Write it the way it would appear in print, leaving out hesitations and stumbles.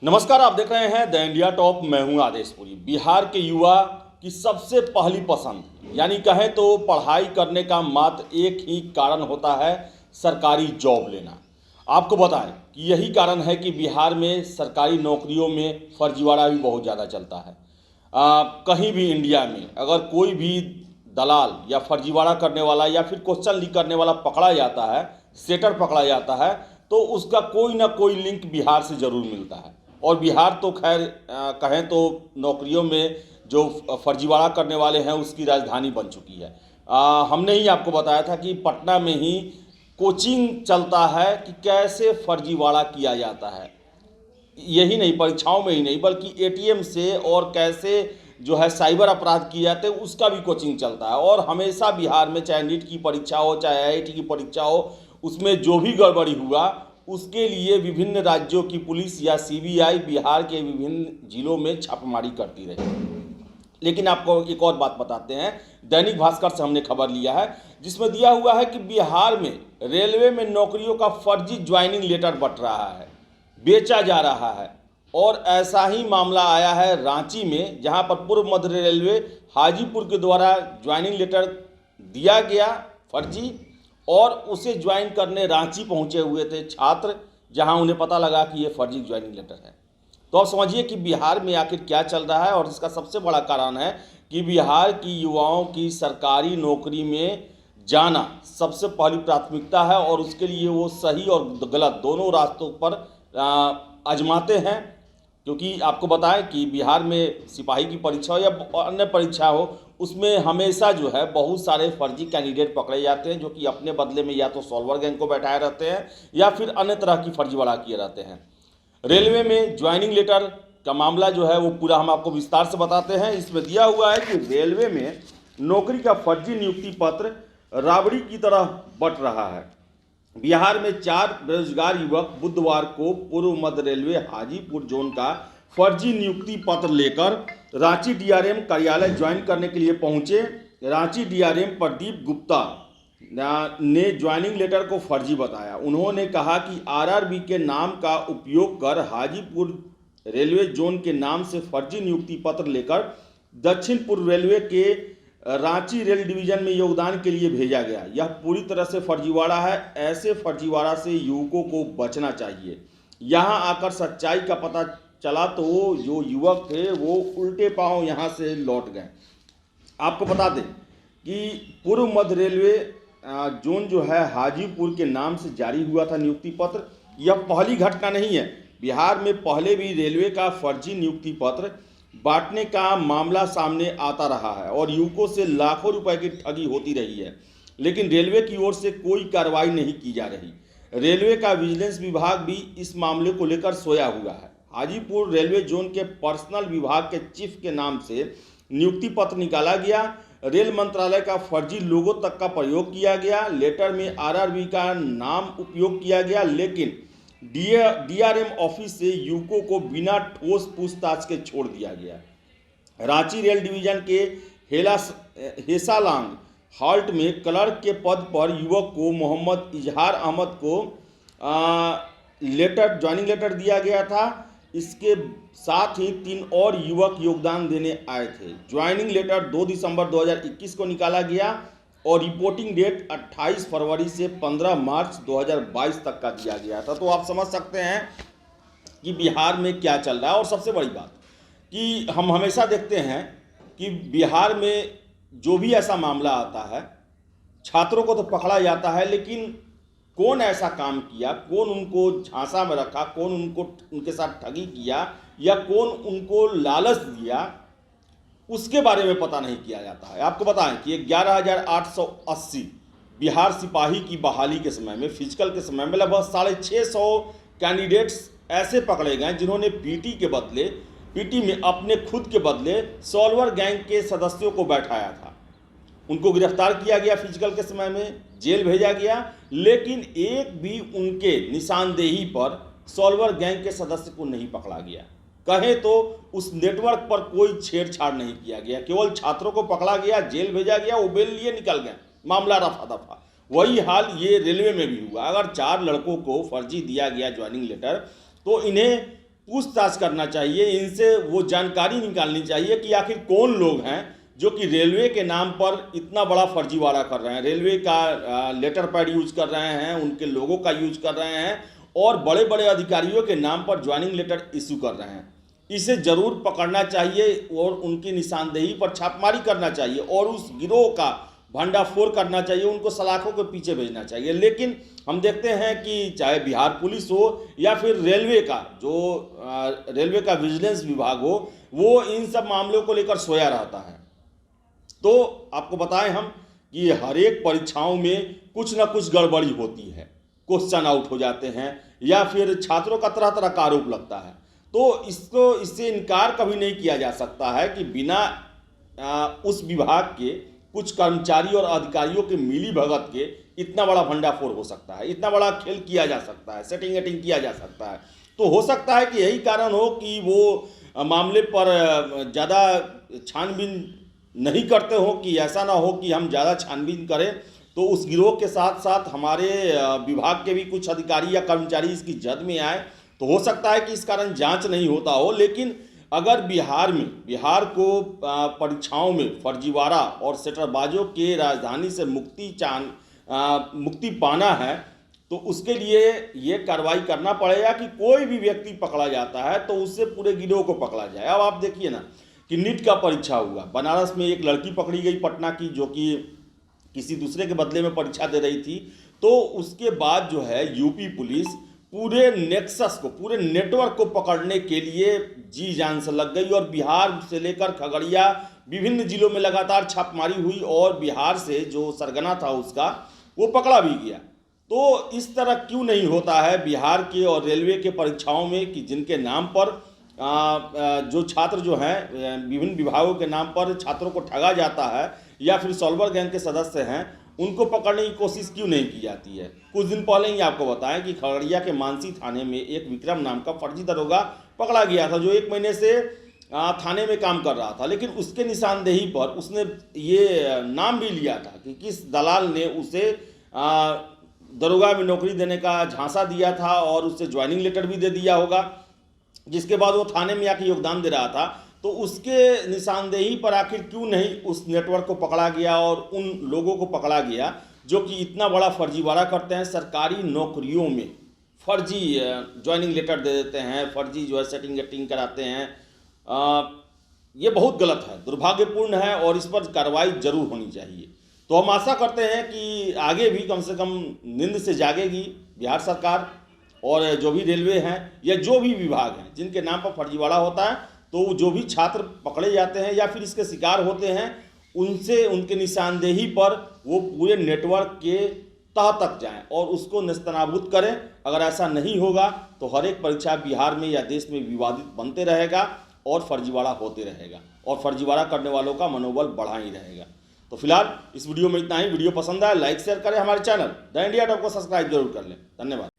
नमस्कार, आप देख रहे हैं द इंडिया टॉप। मैं हूं आदेशपुरी। बिहार के युवा की सबसे पहली पसंद यानी कहें तो पढ़ाई करने का मात्र एक ही कारण होता है, सरकारी जॉब लेना। आपको बताएं कि यही कारण है कि बिहार में सरकारी नौकरियों में फर्जीवाड़ा भी बहुत ज़्यादा चलता है। कहीं भी इंडिया में अगर कोई भी दलाल या फर्जीवाड़ा करने वाला या फिर क्वेश्चन लीक करने वाला पकड़ा जाता है, सेटर पकड़ा जाता है, तो उसका कोई ना कोई लिंक बिहार से ज़रूर मिलता है। और बिहार तो खैर कहें तो नौकरियों में जो फर्जीवाड़ा करने वाले हैं उसकी राजधानी बन चुकी है। हमने ही आपको बताया था कि पटना में ही कोचिंग चलता है कि कैसे फर्जीवाड़ा किया जाता है। यही नहीं, परीक्षाओं में ही नहीं बल्कि एटीएम से और कैसे जो है साइबर अपराध किए जाते हैं उसका भी कोचिंग चलता है। और हमेशा बिहार में चाहे नीट की परीक्षा हो चाहे आईआईटी की परीक्षा हो, उसमें जो भी गड़बड़ी हुआ उसके लिए विभिन्न राज्यों की पुलिस या सीबीआई बिहार के विभिन्न जिलों में छापेमारी करती रही। लेकिन आपको एक और बात बताते हैं, दैनिक भास्कर से हमने खबर लिया है जिसमें दिया हुआ है कि बिहार में रेलवे में नौकरियों का फर्जी ज्वाइनिंग लेटर बंट रहा है, बेचा जा रहा है। और ऐसा ही मामला आया है रांची में, जहां पर पूर्व मध्य रेलवे हाजीपुर के द्वारा ज्वाइनिंग लेटर दिया गया फर्जी, और उसे ज्वाइन करने रांची पहुंचे हुए थे छात्र, जहां उन्हें पता लगा कि ये फर्जी ज्वाइनिंग लेटर है। तो आप समझिए कि बिहार में आखिर क्या चल रहा है। और इसका सबसे बड़ा कारण है कि बिहार की युवाओं की सरकारी नौकरी में जाना सबसे पहली प्राथमिकता है, और उसके लिए वो सही और गलत दोनों रास्तों पर आजमाते हैं। क्योंकि आपको बताएं कि बिहार में सिपाही की परीक्षा हो या अन्य परीक्षा हो, उसमें हमेशा जो है बहुत सारे फर्जी कैंडिडेट पकड़े जाते हैं जो कि अपने बदले में या तो सॉल्वर गैंग को बैठाए रहते हैं या फिर अन्य तरह की फर्जीवाड़ा किए रहते हैं। रेलवे में ज्वाइनिंग लेटर का मामला जो है वो पूरा हम आपको विस्तार से बताते हैं। इसमें दिया हुआ है कि रेलवे में नौकरी का फर्जी नियुक्ति पत्र राबड़ी की तरह बंट रहा है। बिहार में 4 बेरोजगार युवक बुधवार को पूर्व मध्य रेलवे हाजीपुर जोन का फर्जी नियुक्ति पत्र लेकर रांची डीआरएम कार्यालय ज्वाइन करने के लिए पहुंचे। रांची डीआरएम प्रदीप गुप्ता ने ज्वाइनिंग लेटर को फर्जी बताया। उन्होंने कहा कि आरआरबी के नाम का उपयोग कर हाजीपुर रेलवे जोन के नाम से फर्जी नियुक्ति पत्र लेकर दक्षिण पूर्व रेलवे के रांची रेल डिवीजन में योगदान के लिए भेजा गया। यह पूरी तरह से फर्जीवाड़ा है। ऐसे फर्जीवाड़ा से युवकों को बचना चाहिए। यहाँ आकर सच्चाई का पता चला तो वो जो युवक थे वो उल्टे पांव यहाँ से लौट गए। आपको बता दें कि पूर्व मध्य रेलवे जोन जो है हाजीपुर के नाम से जारी हुआ था नियुक्ति पत्र। यह पहली घटना नहीं है। बिहार में पहले भी रेलवे का फर्जी नियुक्ति पत्र बांटने का मामला सामने आता रहा है और युवकों से लाखों रुपए की ठगी होती रही है, लेकिन रेलवे की ओर से कोई कार्रवाई नहीं की जा रही। रेलवे का विजिलेंस विभाग भी इस मामले को लेकर सोया हुआ है। हाजीपुर रेलवे जोन के पर्सनल विभाग के चीफ के नाम से नियुक्ति पत्र निकाला गया। रेल मंत्रालय का फर्जी लोगो तक का प्रयोग किया गया। लेटर में आरआरबी का नाम उपयोग किया गया, लेकिन डीआरएम ऑफिस से युवकों को बिना ठोस पूछताछ के छोड़ दिया गया। रांची रेल डिवीजन के हेसालांग हॉल्ट में क्लर्क के पद पर युवक को मोहम्मद इजहार अहमद को ज्वाइनिंग लेटर दिया गया था। इसके साथ ही 3 और युवक योगदान देने आए थे। ज्वाइनिंग लेटर 2 दिसंबर 2021 को निकाला गया और रिपोर्टिंग डेट 28 फरवरी से 15 मार्च 2022 तक का दिया गया था। तो आप समझ सकते हैं कि बिहार में क्या चल रहा है। और सबसे बड़ी बात कि हम हमेशा देखते हैं कि बिहार में जो भी ऐसा मामला आता है, छात्रों को तो पकड़ा जाता है, लेकिन कौन ऐसा काम किया, कौन उनको झांसा में रखा, कौन उनके साथ ठगी किया या कौन उनको लालच दिया, उसके बारे में पता नहीं किया जाता है। आपको बताएं कि 11,880 बिहार सिपाही की बहाली के समय में, फिजिकल के समय में लगभग 650 कैंडिडेट्स ऐसे पकड़े गए जिन्होंने पीटी में अपने खुद के बदले सॉल्वर गैंग के सदस्यों को बैठाया था। उनको गिरफ्तार किया गया, फिजिकल के समय में जेल भेजा गया, लेकिन एक भी उनके निशानदेही पर सॉल्वर गैंग के सदस्य को नहीं पकड़ा गया। कहें तो उस नेटवर्क पर कोई छेड़छाड़ नहीं किया गया, केवल छात्रों को पकड़ा गया, जेल भेजा गया, वो बेल लिए निकल गए, मामला रफा दफा। वही हाल ये रेलवे में भी हुआ। अगर 4 लड़कों को फर्जी दिया गया ज्वाइनिंग लेटर, तो इन्हें पूछताछ करना चाहिए, इनसे वो जानकारी निकालनी चाहिए कि आखिर कौन लोग हैं जो कि रेलवे के नाम पर इतना बड़ा फर्जीवाड़ा कर रहे हैं, रेलवे का लेटर पैड यूज कर रहे हैं, उनके लोगों का यूज कर रहे हैं और बड़े बड़े अधिकारियों के नाम पर ज्वाइनिंग लेटर इशू कर रहे हैं। इसे जरूर पकड़ना चाहिए और उनकी निशानदेही पर छापेमारी करना चाहिए और उस गिरोह का भंडाफोड़ करना चाहिए, उनको सलाखों के पीछे भेजना चाहिए। लेकिन हम देखते हैं कि चाहे बिहार पुलिस हो या फिर रेलवे का रेलवे का विजिलेंस विभाग हो, वो इन सब मामलों को लेकर सोया रहता है। तो आपको बताएं हम कि हर एक परीक्षाओं में कुछ ना कुछ गड़बड़ी होती है, क्वेश्चन आउट हो जाते हैं या फिर छात्रों का तरह तरह का आरोप लगता है। तो इससे इनकार कभी नहीं किया जा सकता है कि बिना उस विभाग के कुछ कर्मचारी और अधिकारियों के मिली भगत के इतना बड़ा भंडाफोड़ हो सकता है, इतना बड़ा खेल किया जा सकता है, सेटिंग एटिंग किया जा सकता है। तो हो सकता है कि यही कारण हो कि वो मामले पर ज़्यादा छानबीन नहीं करते हो, कि ऐसा ना हो कि हम ज़्यादा छानबीन करें तो उस गिरोह के साथ साथ हमारे विभाग के भी कुछ अधिकारी या कर्मचारी इसकी जद में आए। तो हो सकता है कि इस कारण जांच नहीं होता हो। लेकिन अगर बिहार को परीक्षाओं में फर्जीवाड़ा और सेटरबाजों के राजधानी से मुक्ति पाना है तो उसके लिए ये कार्रवाई करना पड़ेगा कि कोई भी व्यक्ति पकड़ा जाता है तो उससे पूरे गिरोह को पकड़ा जाए। अब आप देखिए ना कि नीट का परीक्षा हुआ, बनारस में एक लड़की पकड़ी गई पटना की, जो कि किसी दूसरे के बदले में परीक्षा दे रही थी। तो उसके बाद जो है यूपी पुलिस पूरे नेक्सस को, पूरे नेटवर्क को पकड़ने के लिए जी जान से लग गई और बिहार से लेकर खगड़िया विभिन्न जिलों में लगातार छापेमारी हुई और बिहार से जो सरगना था उसका वो पकड़ा भी गया। तो इस तरह क्यों नहीं होता है बिहार के और रेलवे के परीक्षाओं में कि जिनके नाम पर जो छात्र जो हैं विभिन्न विभागों के नाम पर छात्रों को ठगा जाता है या फिर सॉल्वर गैंग के सदस्य हैं, उनको पकड़ने की कोशिश क्यों नहीं की जाती है। कुछ दिन पहले ही आपको बताएं कि खगड़िया के मानसी थाने में एक विक्रम नाम का फर्जी दरोगा पकड़ा गया था, जो 1 महीने से थाने में काम कर रहा था। लेकिन उसके निशानदेही पर उसने ये नाम भी लिया था कि किस दलाल ने उसे दरोगा में नौकरी देने का झांसा दिया था और उससे ज्वाइनिंग लेटर भी दे दिया होगा, जिसके बाद वो थाने में आके योगदान दे रहा था। तो उसके निशानदेही पर आखिर क्यों नहीं उस नेटवर्क को पकड़ा गया और उन लोगों को पकड़ा गया जो कि इतना बड़ा फर्जीवाड़ा करते हैं, सरकारी नौकरियों में फर्जी ज्वाइनिंग लेटर दे देते हैं, फर्जी जो है सेटिंग गेटिंग कराते हैं। ये बहुत गलत है, दुर्भाग्यपूर्ण है और इस पर कार्रवाई जरूर होनी चाहिए। तो हम आशा करते हैं कि आगे भी कम से कम नींद से जागेगी बिहार सरकार और जो भी रेलवे हैं या जो भी विभाग हैं जिनके नाम पर फर्जीवाड़ा होता है, तो जो भी छात्र पकड़े जाते हैं या फिर इसके शिकार होते हैं उनसे उनके निशानदेही पर वो पूरे नेटवर्क के तह तक जाएं और उसको नेस्तनाबूद करें। अगर ऐसा नहीं होगा तो हर एक परीक्षा बिहार में या देश में विवादित बनते रहेगा और फर्जीवाड़ा होते रहेगा और फर्जीवाड़ा करने वालों का मनोबल बढ़ा ही रहेगा। तो फिलहाल इस वीडियो में इतना ही। वीडियो पसंद आए लाइक शेयर करें, हमारे चैनल द इंडिया टॉप को सब्सक्राइब जरूर कर लें। धन्यवाद।